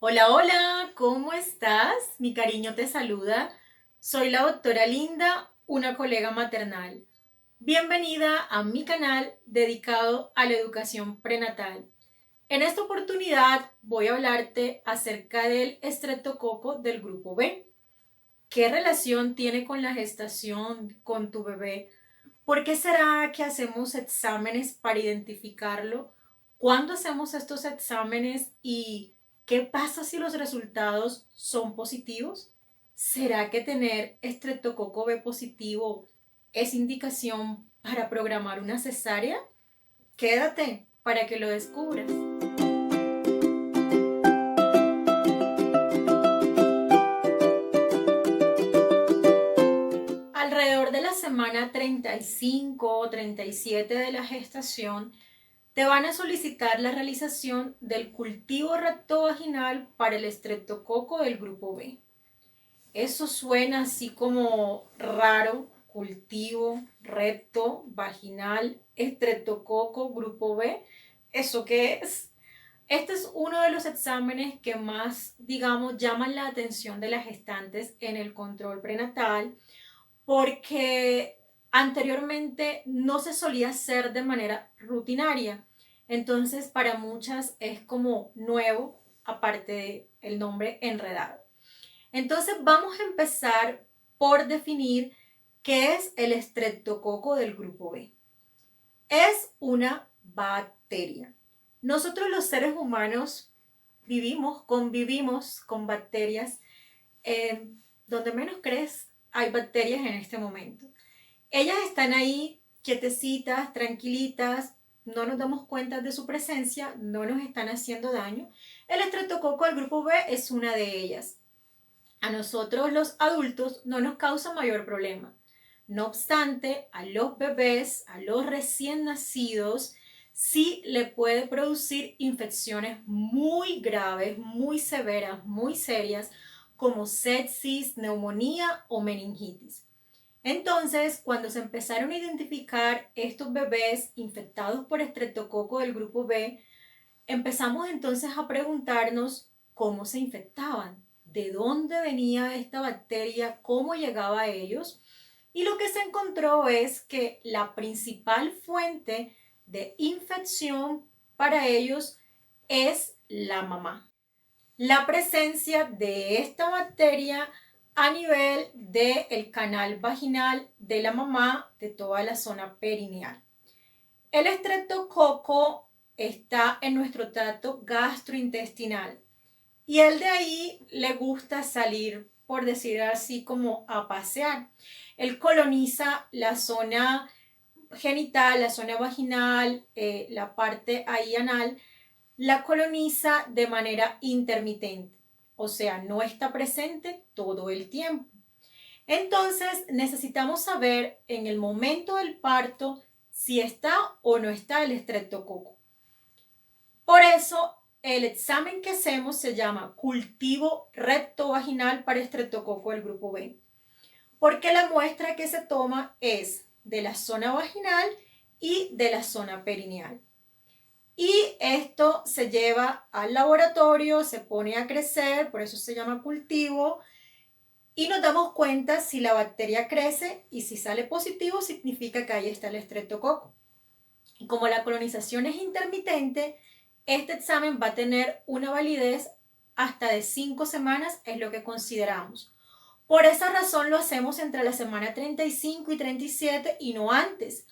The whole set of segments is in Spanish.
Hola, hola, ¿cómo estás? Mi cariño te saluda. Soy la doctora Linda, una colega maternal. Bienvenida a mi canal dedicado a la educación prenatal. En esta oportunidad voy a hablarte acerca del estreptococo del grupo B. ¿Qué relación tiene con la gestación con tu bebé? ¿Por qué será que hacemos exámenes para identificarlo? ¿Cuándo hacemos estos exámenes y qué pasa si los resultados son positivos? ¿Será que tener estreptococo B positivo es indicación para programar una cesárea? Quédate para que lo descubras. Alrededor de la semana 35 o 37 de la gestación, te van a solicitar la realización del cultivo rectovaginal para el estreptococo del grupo B. Eso suena así como raro, cultivo recto vaginal, estreptococo, grupo B. ¿Eso qué es? Este es uno de los exámenes que más, digamos, llaman la atención de las gestantes en el control prenatal porque anteriormente no se solía hacer de manera rutinaria. Entonces, para muchas es como nuevo, aparte del nombre enredado. Entonces, vamos a empezar por definir qué es el estreptococo del grupo B. Es una bacteria. Nosotros los seres humanos convivimos con bacterias. Donde menos crees, hay bacterias en este momento. Ellas están ahí quietecitas, tranquilitas, no nos damos cuenta de su presencia, no nos están haciendo daño. El estreptococo del grupo B es una de ellas. A nosotros los adultos no nos causa mayor problema. No obstante, a los bebés, a los recién nacidos, sí le puede producir infecciones muy graves, muy severas, muy serias, como sepsis, neumonía o meningitis. Entonces, cuando se empezaron a identificar estos bebés infectados por estreptococo del grupo B, empezamos entonces a preguntarnos cómo se infectaban, de dónde venía esta bacteria, cómo llegaba a ellos. Y lo que se encontró es que la principal fuente de infección para ellos es la mamá. La presencia de esta bacteria a nivel del canal vaginal de la mamá, de toda la zona perineal. El estreptococo está en nuestro tracto gastrointestinal y él de ahí le gusta salir, por decir así, como a pasear. Él coloniza la zona genital, la zona vaginal, la parte ahí anal, la coloniza de manera intermitente, o sea, no está presente todo el tiempo. Entonces, necesitamos saber en el momento del parto si está o no está el estreptococo. Por eso, el examen que hacemos se llama cultivo rectovaginal para estreptococo del grupo B, porque la muestra que se toma es de la zona vaginal y de la zona perineal. Y esto se lleva al laboratorio, se pone a crecer, por eso se llama cultivo, y nos damos cuenta si la bacteria crece y si sale positivo significa que ahí está el estreptococo. Y como la colonización es intermitente, este examen va a tener una validez hasta de 5 semanas, es lo que consideramos. Por esa razón lo hacemos entre la semana 35 y 37 y no antes,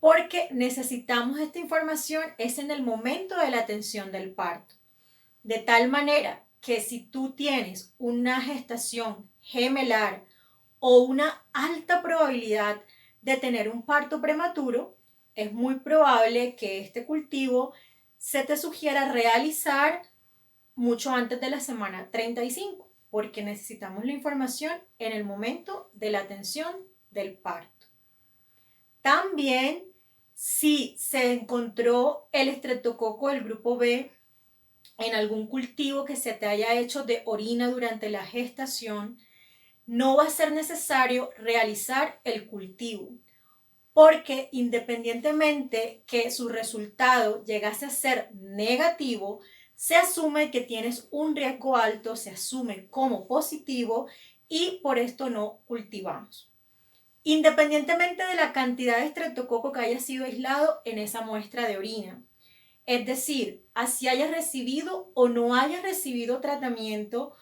porque necesitamos esta información es en el momento de la atención del parto. De tal manera que si tú tienes una gestación gemelar o una alta probabilidad de tener un parto prematuro, es muy probable que este cultivo se te sugiera realizar mucho antes de la semana 35, porque necesitamos la información en el momento de la atención del parto. También, si se encontró el estreptococo del grupo B en algún cultivo que se te haya hecho de orina durante la gestación, no va a ser necesario realizar el cultivo, porque independientemente que su resultado llegase a ser negativo, se asume que tienes un riesgo alto, se asume como positivo y por esto no cultivamos. Independientemente de la cantidad de estreptococo que haya sido aislado en esa muestra de orina. Es decir, así hayas recibido o no hayas recibido tratamiento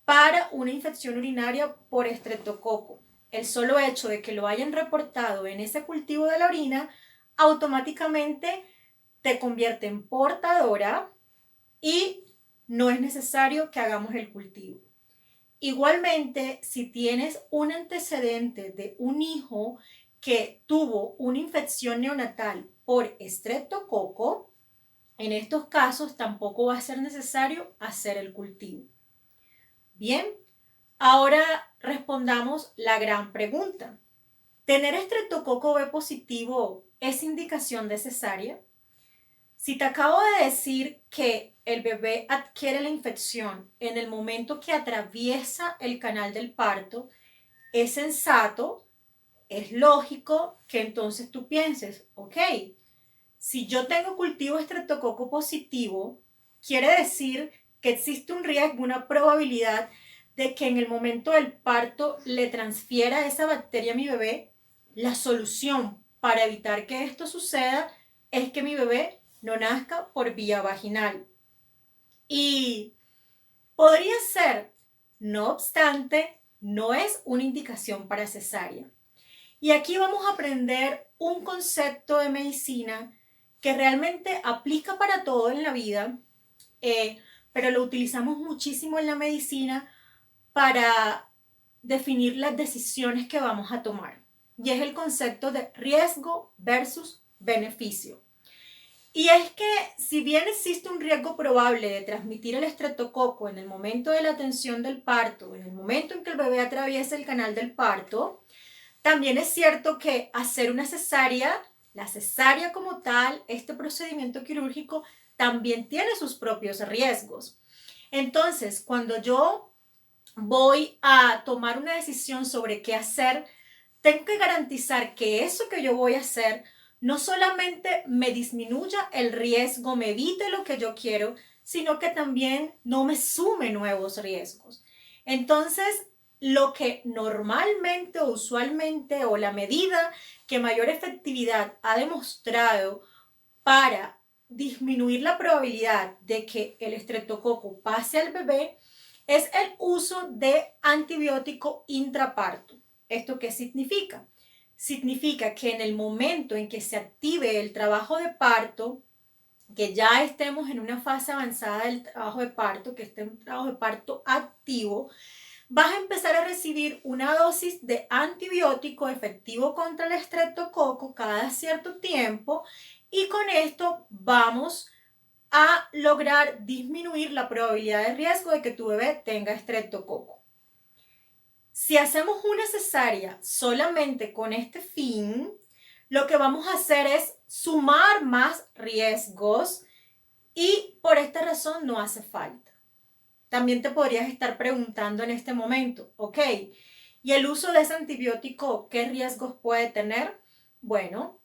para una infección urinaria por estreptococo. El solo hecho de que lo hayan reportado en ese cultivo de la orina automáticamente te convierte en portadora y no es necesario que hagamos el cultivo. Igualmente, si tienes un antecedente de un hijo que tuvo una infección neonatal por estreptococo, en estos casos tampoco va a ser necesario hacer el cultivo. Bien, ahora respondamos la gran pregunta. ¿Tener estreptococo B positivo es indicación de cesárea? Si te acabo de decir que el bebé adquiere la infección en el momento que atraviesa el canal del parto, es sensato, es lógico que entonces tú pienses, ok, si yo tengo cultivo estreptococo positivo, quiere decir que existe un riesgo, una probabilidad de que en el momento del parto le transfiera esa bacteria a mi bebé. La solución para evitar que esto suceda es que mi bebé no nazca por vía vaginal. Y podría ser, no obstante, no es una indicación para cesárea. Y aquí vamos a aprender un concepto de medicina que realmente aplica para todo en la vida, pero lo utilizamos muchísimo en la medicina para definir las decisiones que vamos a tomar. Y es el concepto de riesgo versus beneficio. Y es que si bien existe un riesgo probable de transmitir el estreptococo en el momento de la atención del parto, en el momento en que el bebé atraviesa el canal del parto, también es cierto que hacer una cesárea, la cesárea como tal, este procedimiento quirúrgico, también tiene sus propios riesgos. Entonces, cuando yo voy a tomar una decisión sobre qué hacer, tengo que garantizar que eso que yo voy a hacer no solamente me disminuya el riesgo, me evite lo que yo quiero, sino que también no me sume nuevos riesgos. Entonces, lo que normalmente o usualmente o la medida que mayor efectividad ha demostrado para disminuir la probabilidad de que el estreptococo pase al bebé es el uso de antibiótico intraparto. ¿Esto qué significa? Significa que en el momento en que se active el trabajo de parto, que ya estemos en una fase avanzada del trabajo de parto, que esté un trabajo de parto activo, vas a empezar a recibir una dosis de antibiótico efectivo contra el estreptococo cada cierto tiempo y con esto vamos a lograr disminuir la probabilidad de riesgo de que tu bebé tenga estreptococo. Si hacemos una cesárea solamente con este fin, lo que vamos a hacer es sumar más riesgos y por esta razón no hace falta. También te podrías estar preguntando en este momento, ok, ¿y el uso de ese antibiótico qué riesgos puede tener? Bueno,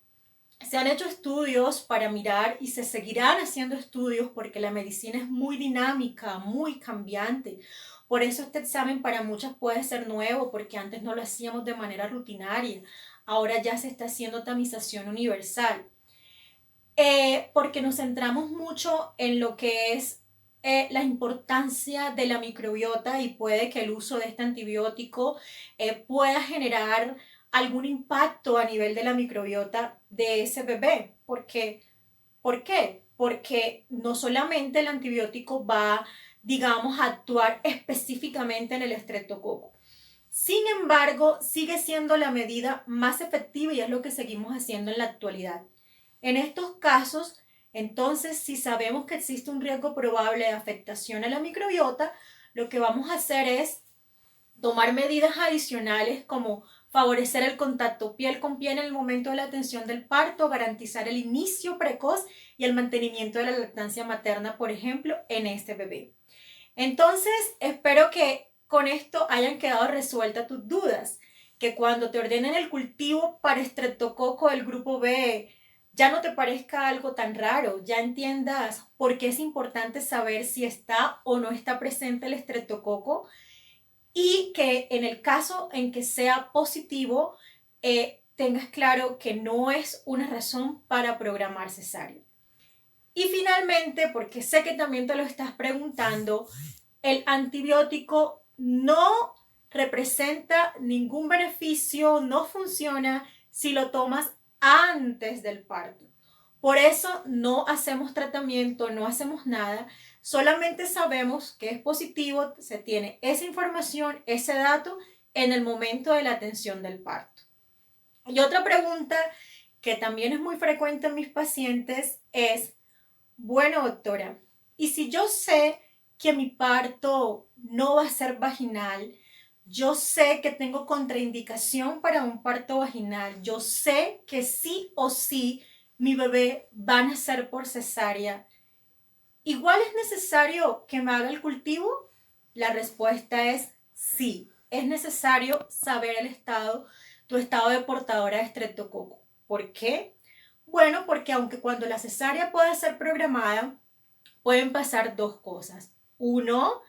se han hecho estudios para mirar y se seguirán haciendo estudios porque la medicina es muy dinámica, muy cambiante. Por eso este examen para muchas puede ser nuevo porque antes no lo hacíamos de manera rutinaria. Ahora ya se está haciendo tamización universal. Porque nos centramos mucho en lo que es la importancia de la microbiota y puede que el uso de este antibiótico pueda generar algún impacto a nivel de la microbiota de ese bebé. ¿Por qué? Porque no solamente el antibiótico va, digamos, a actuar específicamente en el estreptococo. Sin embargo, sigue siendo la medida más efectiva y es lo que seguimos haciendo en la actualidad. En estos casos, entonces, si sabemos que existe un riesgo probable de afectación a la microbiota, lo que vamos a hacer es tomar medidas adicionales como favorecer el contacto piel con piel en el momento de la atención del parto, garantizar el inicio precoz y el mantenimiento de la lactancia materna, por ejemplo, en este bebé. Entonces, espero que con esto hayan quedado resueltas tus dudas, que cuando te ordenen el cultivo para estreptococo del grupo B ya no te parezca algo tan raro, ya entiendas por qué es importante saber si está o no está presente el estreptococo y que en el caso en que sea positivo, tengas claro que no es una razón para programar cesárea. Y finalmente, porque sé que también te lo estás preguntando, el antibiótico no representa ningún beneficio, no funciona si lo tomas antes del parto. Por eso no hacemos tratamiento, no hacemos nada, solamente sabemos que es positivo, se tiene esa información, ese dato en el momento de la atención del parto. Y otra pregunta que también es muy frecuente en mis pacientes es, bueno, doctora, ¿y si yo sé que mi parto no va a ser vaginal? Yo sé que tengo contraindicación para un parto vaginal. Yo sé que sí o sí mi bebé va a nacer por cesárea. ¿Igual es necesario que me haga el cultivo? La respuesta es sí. Es necesario saber tu estado de portadora de estreptococo. ¿Por qué? Bueno, porque aunque cuando la cesárea pueda ser programada, pueden pasar dos cosas. Uno,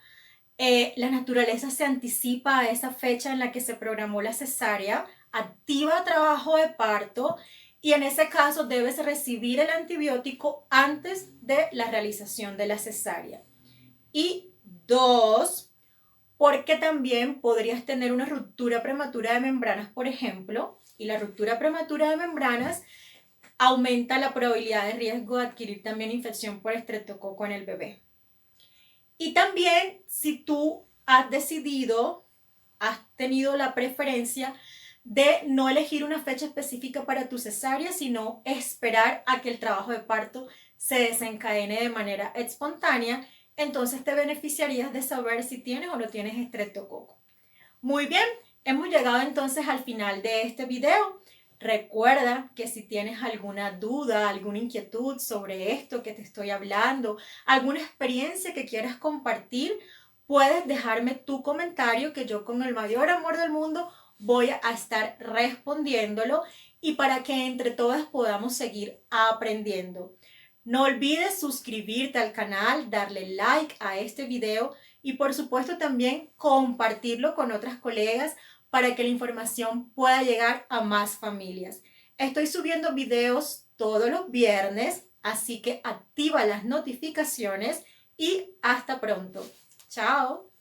la naturaleza se anticipa a esa fecha en la que se programó la cesárea, activa trabajo de parto y en ese caso debes recibir el antibiótico antes de la realización de la cesárea. Y dos, porque también podrías tener una ruptura prematura de membranas, por ejemplo, y la ruptura prematura de membranas aumenta la probabilidad de riesgo de adquirir también infección por estreptococo en el bebé. Y también si tú has decidido, has tenido la preferencia de no elegir una fecha específica para tu cesárea, sino esperar a que el trabajo de parto se desencadene de manera espontánea, entonces te beneficiarías de saber si tienes o no tienes estreptococo. Muy bien, hemos llegado entonces al final de este video. Recuerda que si tienes alguna duda, alguna inquietud sobre esto que te estoy hablando, alguna experiencia que quieras compartir, puedes dejarme tu comentario que yo con el mayor amor del mundo voy a estar respondiéndolo y para que entre todas podamos seguir aprendiendo. No olvides suscribirte al canal, darle like a este video y por supuesto también compartirlo con otras colegas para que la información pueda llegar a más familias. Estoy subiendo videos todos los viernes, así que activa las notificaciones y hasta pronto. Chao.